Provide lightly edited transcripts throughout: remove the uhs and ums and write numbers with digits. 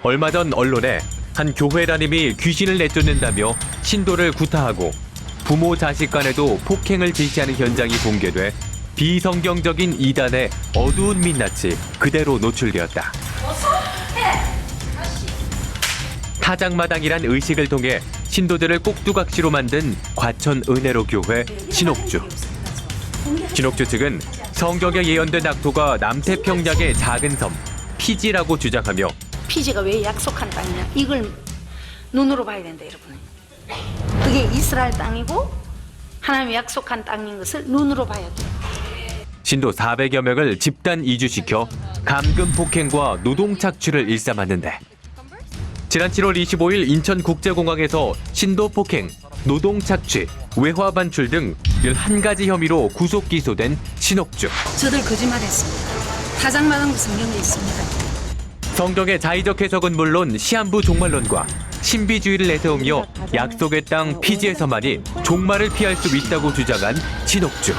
얼마 전 언론에 한 교회 담임이 귀신을 내쫓는다며 신도를 구타하고 부모 자식 간에도 폭행을 실시하는 현장이 공개돼 비성경적인 이단의 어두운 민낯이 그대로 노출되었다. 타작마당이란 의식을 통해 신도들을 꼭두각시로 만든 과천 은혜로 교회 신옥주. 신옥주 측은 성경에 예언된 악토가 남태평양의 작은 섬 피지라고 주장하며 피지가 왜 약속한 땅이냐, 이걸 눈으로 봐야 된다, 여러분. 그게 이스라엘 땅이고 하나님이 약속한 땅인 것을 눈으로 봐야 돼요. 신도 400여 명을 집단 이주시켜 감금 폭행과 노동 착취를 일삼았는데 지난 7월 25일 인천국제공항에서 신도 폭행, 노동 착취, 외화 반출 등 11가지 혐의로 구속 기소된 신옥주. 저들 거짓말했습니다. 타작마당도 성경에 있습니다. 성경의 자의적 해석은 물론 시한부 종말론과 신비주의를 내세우며 약속의 땅 피지에서만이 종말을 피할 수 있다고 주장한 신옥주.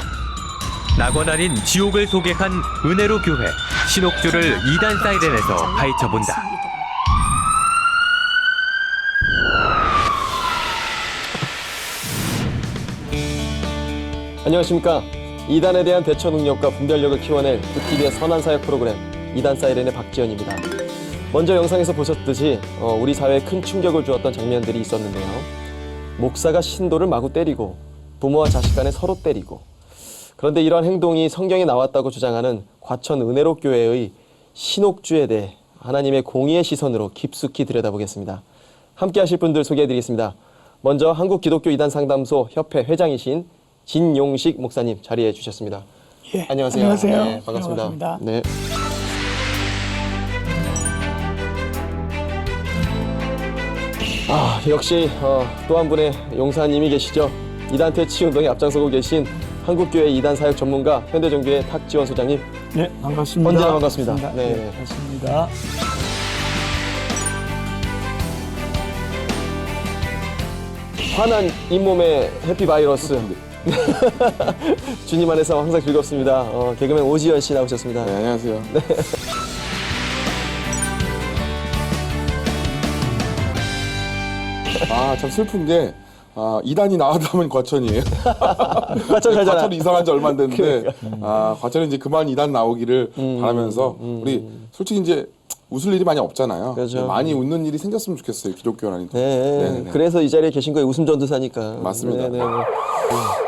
낙원 아닌 지옥을 소개한 은혜로 교회 신옥주를 이단 사이렌에서 파헤쳐본다. 안녕하십니까. 이단에 대한 대처 능력과 분별력을 키워낼 굿TV의 선한 사역 프로그램 이단 사이렌의 박지현입니다. 먼저 영상에서 보셨듯이 우리 사회에 큰 충격을 주었던 장면들이 있었는데요. 목사가 신도를 마구 때리고 부모와 자식 간에 서로 때리고, 그런데 이러한 행동이 성경에 나왔다고 주장하는 과천 은혜로 교회의 신옥주에 대해 하나님의 공의의 시선으로 깊숙이 들여다보겠습니다. 함께 하실 분들 소개해드리겠습니다. 먼저 한국기독교 이단 상담소 협회 회장이신 진용식 목사님 자리해 주셨습니다. 예, 안녕하세요. 안녕하세요. 네, 반갑습니다. 반갑습니다. 네. 역시 또 한 분의 용사님이 계시죠. 이단 퇴치 운동에 앞장서고 계신 한국교회 이단 사역 전문가 현대종교회 탁지원 소장님. 네, 반갑습니다. 언제나 반갑습니다. 네, 네. 반갑습니다. 환한 잇몸의 해피바이러스. 주님 안에서 항상 즐겁습니다. 개그맨 오지연 씨 나오셨습니다. 네, 안녕하세요. 네. 참 슬픈 게 이단이 나왔다면 과천이에요. 과천 살잖아. 과천 이사한 지 얼마 안 됐는데 과천은 이제 그만 이단 나오기를 바라면서 우리 솔직히 이제 웃을 일이 많이 없잖아요. 그렇죠. 많이 웃는 일이 생겼으면 좋겠어요. 기독교라니. 네. 네네네. 그래서 이 자리에 계신 거예요. 웃음 전도사니까. 맞습니다. 네네.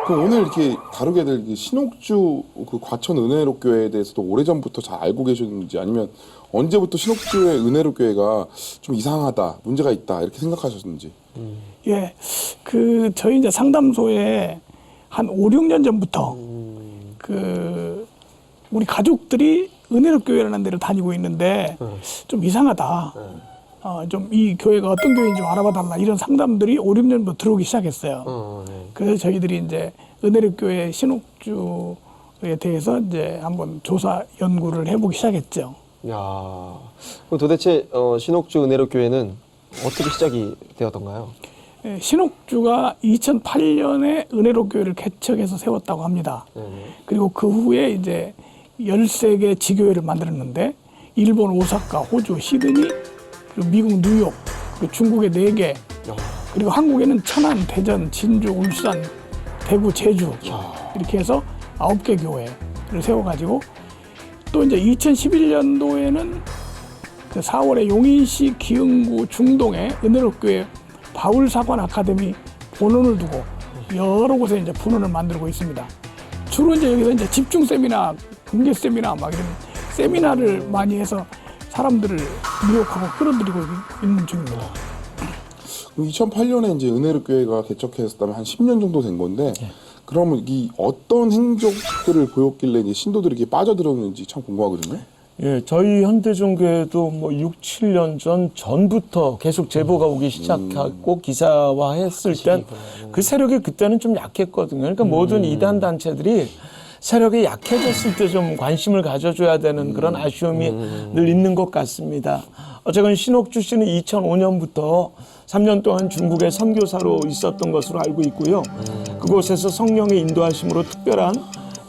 그럼 오늘 이렇게 다루게 될 신옥주 그 과천 은혜로 교회에 대해서도 오래전부터 잘 알고 계셨는지, 아니면 언제부터 신옥주의 은혜로 교회가 좀 이상하다, 문제가 있다 이렇게 생각하셨는지. 예, 저희 이제 상담소에 한 5, 6년 전부터 우리 가족들이 은혜로 교회라는 데를 다니고 있는데 좀 이상하다. 좀 이 교회가 어떤 교회인지 좀 알아봐달라, 이런 상담들이 5, 6년부터 들어오기 시작했어요. 네. 그래서 저희들이 이제 은혜로 교회 신옥주에 대해서 이제 한번 조사 연구를 해보기 시작했죠. 야, 그럼 도대체 신옥주 은혜로 교회는 어떻게 시작이 되었던가요? 예, 신옥주가 2008년에 은혜로 교회를 개척해서 세웠다고 합니다. 그리고 그 후에 이제 13개 지교회를 만들었는데 일본 오사카, 호주 시드니, 그리고 미국 뉴욕, 그리고 중국에 4개, 그리고 한국에는 천안, 대전, 진주, 울산, 대구, 제주 이렇게 해서 9개 교회를 세워가지고, 또 이제 2011년도에는 그 4월에 용인시 기흥구 중동에 은혜로 교회 바울사관 아카데미 본원을 두고 여러 곳에 이제 분원을 만들고 있습니다. 주로 이제 여기서 이제 집중 세미나, 공개 세미나 막 이런 세미나를 많이 해서 사람들을 미혹하고 끌어들이고 있는 중입니다. 2008년에 이제 은혜로 교회가 개척했다면 한 10년 정도 된 건데, 그러면 이 어떤 행적들을 보였길래 이제 신도들이 이렇게 빠져들었는지 참 궁금하거든요. 예, 저희 현대종교회도 뭐 6, 7년 전부터 계속 제보가 오기 시작하고 기사화했을 땐 그 세력이 그때는 좀 약했거든요. 그러니까 모든 이단 단체들이 세력이 약해졌을 때 좀 관심을 가져줘야 되는 그런 아쉬움이 늘 있는 것 같습니다. 어쨌건 신옥주 씨는 2005년부터 3년 동안 중국의 선교사로 있었던 것으로 알고 있고요. 그곳에서 성령의 인도하심으로 특별한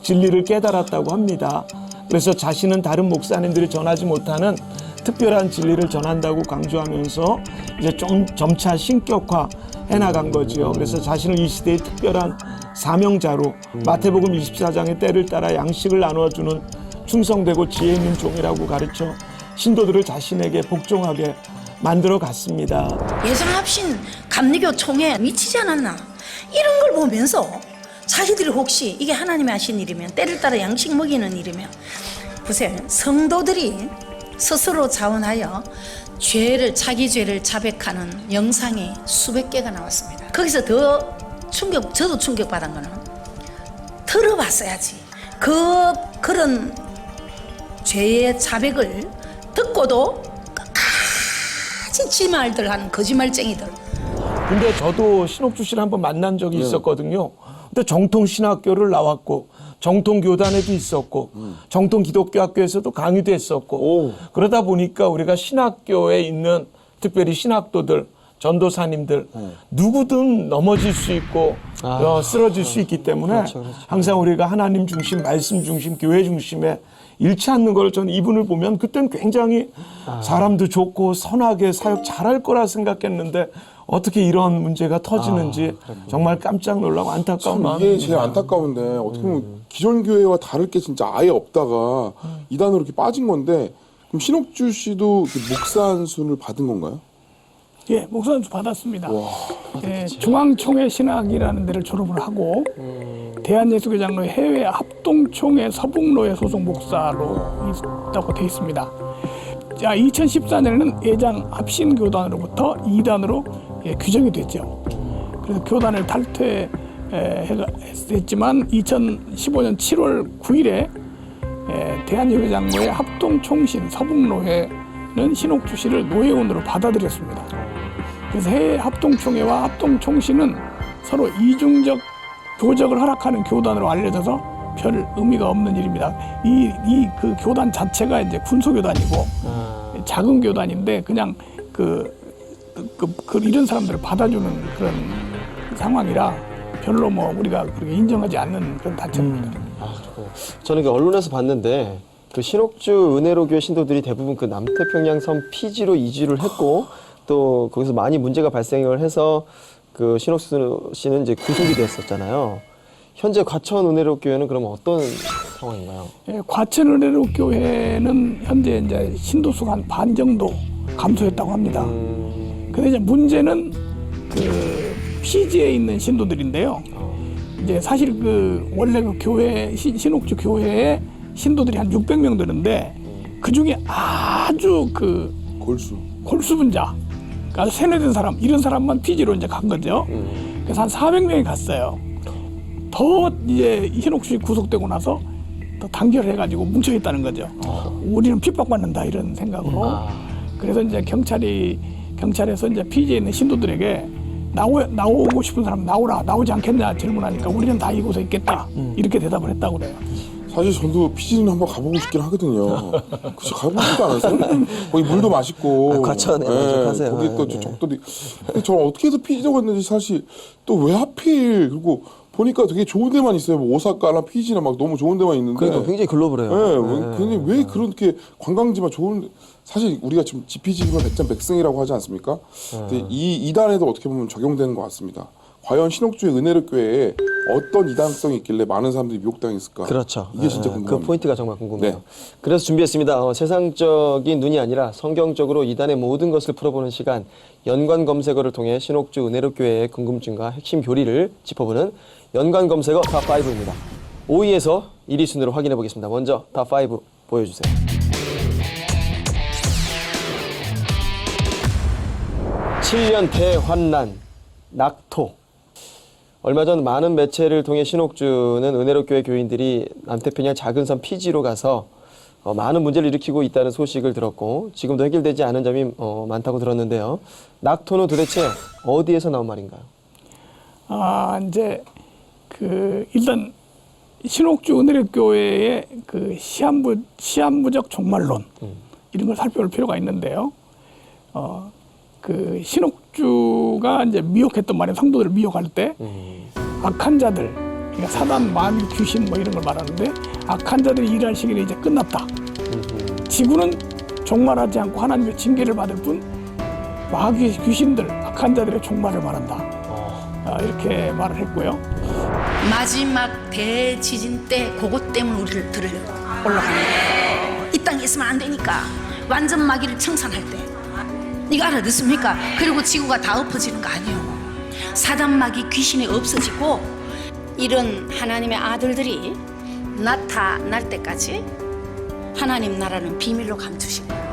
진리를 깨달았다고 합니다. 그래서 자신은 다른 목사님들이 전하지 못하는 특별한 진리를 전한다고 강조하면서 이제 좀 점차 신격화 해나간 거지요. 그래서 자신을 이 시대의 특별한 사명자로 마태복음 24장의 때를 따라 양식을 나눠주는 충성되고 지혜 있는 종이라고 가르쳐 신도들을 자신에게 복종하게 만들어 갔습니다. 예정합신 감리교 총회 미치지 않았나? 이런 걸 보면서 자기들이 혹시 이게 하나님이 하신 일이면, 때를 따라 양식 먹이는 일이면, 보세요. 성도들이 스스로 자원하여 자기 죄를 자백하는 영상이 수백 개가 나왔습니다. 거기서 더 저도 충격받은 거는 들어봤어야지. 그런 죄의 자백을 듣고도 끝까지 지 말들 하는 거짓말쟁이들. 근데 저도 신옥주 씨를 한번 만난 적이 있었거든요. 근데 정통 신학교를 나왔고 정통 교단에도 있었고 정통 기독교 학교에서도 강의도 했었고 그러다 보니까 우리가 신학교에 있는 특별히 신학도들, 전도사님들 누구든 넘어질 수 있고 쓰러질 수 있기 때문에 항상 우리가 하나님 중심, 말씀 중심, 교회 중심에 잃지 않는 걸 저는 이분을 보면 그때는 굉장히 사람도 좋고 선하게 사역 잘할 거라 생각했는데 어떻게 이런 문제가 터지는지 정말 깜짝 놀라고 안타까운 마음입니다. 이게 제일 안타까운데 어떻게 보면 기존 교회와 다를 게 진짜 아예 없다가 이단으로 이렇게 빠진 건데 그럼 신옥주 씨도 목사 안수를 받은 건가요? 예, 목사안수 받았습니다. 예, 중앙총회 신학이라는 데를 졸업을 하고 대한예수교장로회 해외 합동총회 서북로회 소속 목사로 있다고 되어 있습니다. 자, 2014년에는 예장 합신교단으로부터 이단으로 규정이 됐죠. 그래서 교단을 탈퇴했지만 2015년 7월 9일에 대한예수교장로회 합동총신 서북로회는 신옥주 씨를 노회원으로 받아들였습니다. 그래서 해외 합동총회와 합동총신은 서로 이중적 교적을 허락하는 교단으로 알려져서 별 의미가 없는 일입니다. 그 교단 자체가 이제 군소교단이고 작은 교단인데 그냥 이런 사람들을 받아주는 그런 상황이라 별로 뭐 우리가 그렇게 인정하지 않는 그런 단체입니다. 저는 그 언론에서 봤는데 그 신옥주 은혜로교회 신도들이 대부분 그 남태평양 섬 피지로 이주를 했고 또 거기서 많이 문제가 발생을 해서 그 신옥주 씨는 이제 구속이 됐었잖아요. 현재 과천 은혜로교회는 그러면 어떤 상황인가요? 예, 과천 은혜로교회는 현재 이제 신도 수가 한 반 정도 감소했다고 합니다. 근데 이제 문제는 그 피지에 있는 신도들인데요. 이제 사실 그 원래 그 교회 신옥주 교회에 신도들이 한 600명 되는데 그 중에 아주 그 골수 분자, 그러니까 세뇌된 사람 이런 사람만 피지로 이제 간 거죠. 그래서 한 400명이 갔어요. 더 이제 신옥주 구속되고 나서 더 단결해가지고 뭉쳐있다는 거죠. 우리는 핍박받는다 이런 생각으로. 그래서 이제 경찰에서 이제 피지에 있는 신도들에게 나오고 싶은 사람 나오지 않겠냐 질문하니까 우리는 다 이곳에 있겠다 이렇게 대답을 했다고 그래요. 사실 저도 피지는 한번 가보고 싶긴 하거든요. 그치, 가보고 싶지 않았어요? 거기 물도 맛있고. 과천에 만족하세요. 거기 또 적도도. 근데 저는 어떻게 해서 피지로 갔는지 사실 또 왜 하필, 그리고 보니까 되게 좋은 데만 있어요. 뭐 오사카나 피지나 막 너무 좋은 데만 있는데. 그러니까 굉장히 글로벌해요. 근데 왜 그렇게 관광지만 좋은, 사실 우리가 지금 지피지기면 백전백승이라고 하지 않습니까? 근데 이 이단에도 어떻게 보면 적용되는 것 같습니다. 과연 신옥주의 은혜로교회에 어떤 이단성이 있길래 많은 사람들이 미혹당했을까? 그렇죠. 이게 진짜 궁금합니다. 그 포인트가 정말 궁금해요. 네. 그래서 준비했습니다. 세상적인 눈이 아니라 성경적으로 이단의 모든 것을 풀어보는 시간, 연관 검색어를 통해 신옥주 은혜로교회의 궁금증과 핵심 교리를 짚어보는 연관 검색어 탑5입니다. 5위에서 1위 순으로 확인해 보겠습니다. 먼저 탑5 보여주세요. 7년 대환난, 낙토. 얼마 전 많은 매체를 통해 신옥주는 은혜로교회 교인들이 남태평양 작은 섬 피지로 가서 많은 문제를 일으키고 있다는 소식을 들었고 지금도 해결되지 않은 점이 많다고 들었는데요. 낙토는 도대체 어디에서 나온 말인가요? 이제 일단 신옥주 은혜로교회의 그 시한부적 종말론 이런 걸 살펴볼 필요가 있는데요. 그 신옥주가 이제 미혹했던 말에 성도들을 미혹할 때 악한 자들, 그러니까 사단, 마귀, 귀신 뭐 이런 걸 말하는데 악한 자들이 일할 시기는 이제 끝났다. 지구는 종말하지 않고 하나님의 징계를 받을 뿐 마귀 귀신들 악한 자들의 종말을 말한다. 이렇게 말을 했고요. 마지막 대지진 때 그것 때문에 우리를 들으려 올라가는 거예요. 이 땅에 있으면 안 되니까 완전 마귀를 청산할 때 이거 알아듣습니까? 그리고 지구가 다 엎어지는 거 아니에요. 사단 마귀 귀신이 없어지고 이런 하나님의 아들들이 나타날 때까지 하나님 나라는 비밀로 감추신 거예요.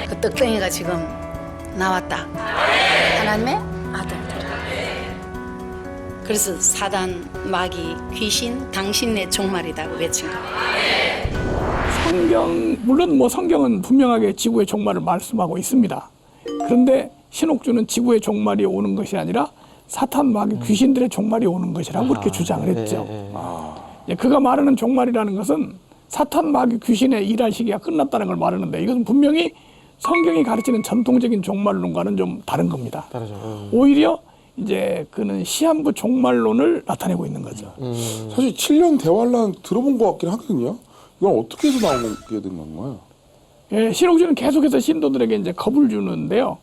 그 떡덩이가 지금 나왔다. 하나님의 아들들. 그래서 사단, 마귀, 귀신, 당신의 종말이라고 외친 거예요. 성경, 물론 뭐 성경은 분명하게 지구의 종말을 말씀하고 있습니다. 그런데 신옥주는 지구의 종말이 오는 것이 아니라 사탄, 마귀, 귀신들의 종말이 오는 것이라고 그렇게 주장을 했죠. 그가 말하는 종말이라는 것은 사탄, 마귀, 귀신의 일할 시기가 끝났다는 걸 말하는데 이것은 분명히 성경이 가르치는 전통적인 종말론과는 좀 다른 겁니다. 다르죠. 오히려 이제 그는 시한부 종말론을 나타내고 있는 거죠. 사실 7년 대환란 들어본 것 같긴 하거든요. 이건 어떻게 해서 나오게 된 건가요? 예, 신옥주는 계속해서 신도들에게 이제 겁을 주는데요.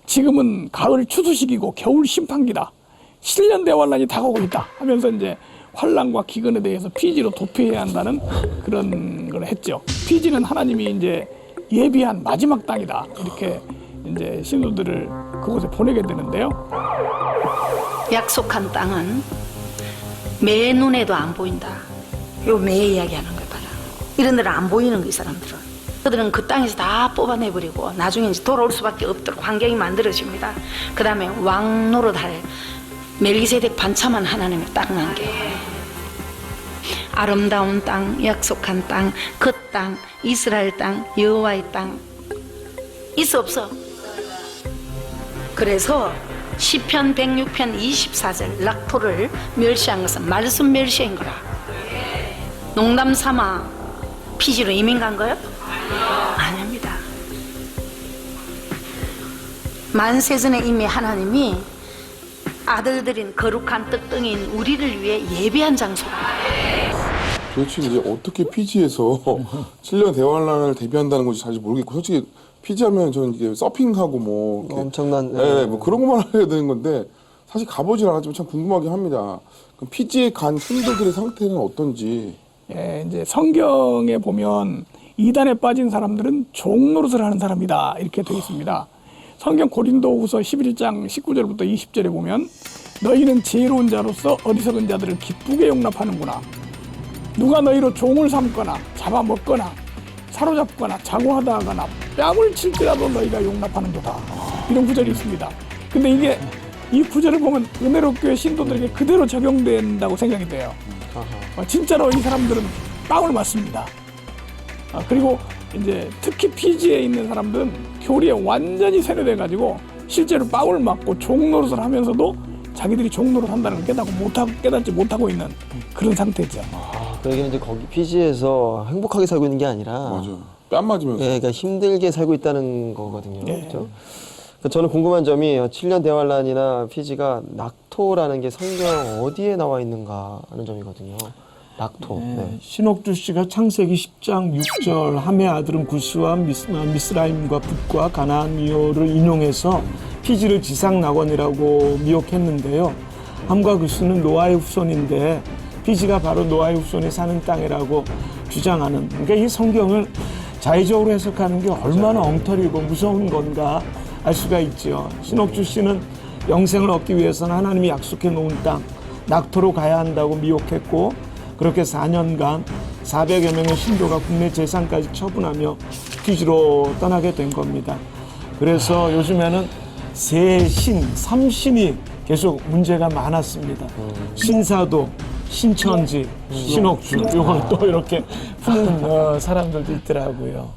지금은 가을 추수시기고 겨울 심판기다. 7년 대환란이 다가오고 있다 하면서 이제 환란과 기근에 대해서 피지로 도피해야 한다는 그런 걸 했죠. 피지는 하나님이 이제 예비한 마지막 땅이다. 이렇게 이제 신도들을 그곳에 보내게 되는데요. 약속한 땅은 매 눈에도 안 보인다. 요 매 이야기하는 거야. 이런 데는 안 보이는 거, 이 사람들은. 그들은 그 땅에서 다 뽑아내버리고 나중에 이제 돌아올 수밖에 없도록 환경이 만들어집니다. 그 다음에 왕 노릇할 멜기세덱 반차만 하나님의 땅 남겨요. 아름다운 땅, 약속한 땅, 그 땅, 이스라엘 땅, 여호와의 땅 있어 없어? 그래서 시편 106편 24절 락토를 멸시한 것은 말씀 멸시인 거라. 농담 삼아 피지로 이민 간 거요? 아닙니다. 만세전에 이미 하나님이 아들들인 거룩한 떡덩이인 우리를 위해 예비한 장소라. 도대체 이제 어떻게 피지에서 7년 대환란을 대비한다는 건지 잘 모르겠고, 솔직히 피지하면 저는 이게 서핑하고 뭐 이렇게 엄청난 뭐 그런 것만 해야 되는 건데 사실 가보진 않았지만 참 궁금하긴 합니다. 그럼 피지에 간 신도들의 상태는 어떤지. 예, 이제 성경에 보면 이단에 빠진 사람들은 종노릇을 하는 사람이다 이렇게 되어 있습니다. 성경 고린도후서 11장 19절부터 20절에 보면 너희는 지혜로운 자로서 어리석은 자들을 기쁘게 용납하는구나. 누가 너희로 종을 삼거나 잡아먹거나 사로잡거나 자고하다 하거나 뺨을 칠지라도 너희가 용납하는도다. 이런 구절이 있습니다. 근데 이게 이 구절을 보면 은혜롭교회 신도들에게 그대로 적용된다고 생각이 돼요. 진짜로 이 사람들은 빵을 맞습니다. 그리고 이제 특히 피지에 있는 사람들은 교리에 완전히 세뇌돼가지고 실제로 빵을 맞고 종노릇을 하면서도 자기들이 종노릇 한다는 걸 깨닫지 못하고 있는 그런 상태죠. 그러게 이제 거기 피지에서 행복하게 살고 있는 게 아니라 맞아요. 뺨 맞으면서. 예, 그러니까 힘들게 살고 있다는 거거든요. 예. 그렇죠? 그러니까 저는 궁금한 점이 7년 대환란이나 피지가 낙토라는 게 성경 어디에 나와 있는가 하는 점이거든요. 낙토. 네. 신옥주 씨가 창세기 10장 6절 함의 아들은 구스와 미스라임과 붓과 가나안이오를 인용해서 피지를 지상 낙원이라고 미혹했는데요. 함과 구스는 노아의 후손인데 피지가 바로 노아의 후손이 사는 땅이라고 주장하는, 그러니까 이 성경을 자의적으로 해석하는 게 얼마나 엉터리고 무서운 건가 알 수가 있죠. 신옥주 씨는 영생을 얻기 위해서는 하나님이 약속해 놓은 땅 낙토로 가야 한다고 미혹했고, 그렇게 4년간 400여 명의 신도가 국내 재산까지 처분하며 피지로 떠나게 된 겁니다. 그래서 요즘에는 세 신, 3신이 계속 문제가 많았습니다. 신사도, 신천지, 신옥주, 이걸 또 이렇게 푸는 사람들도 있더라고요.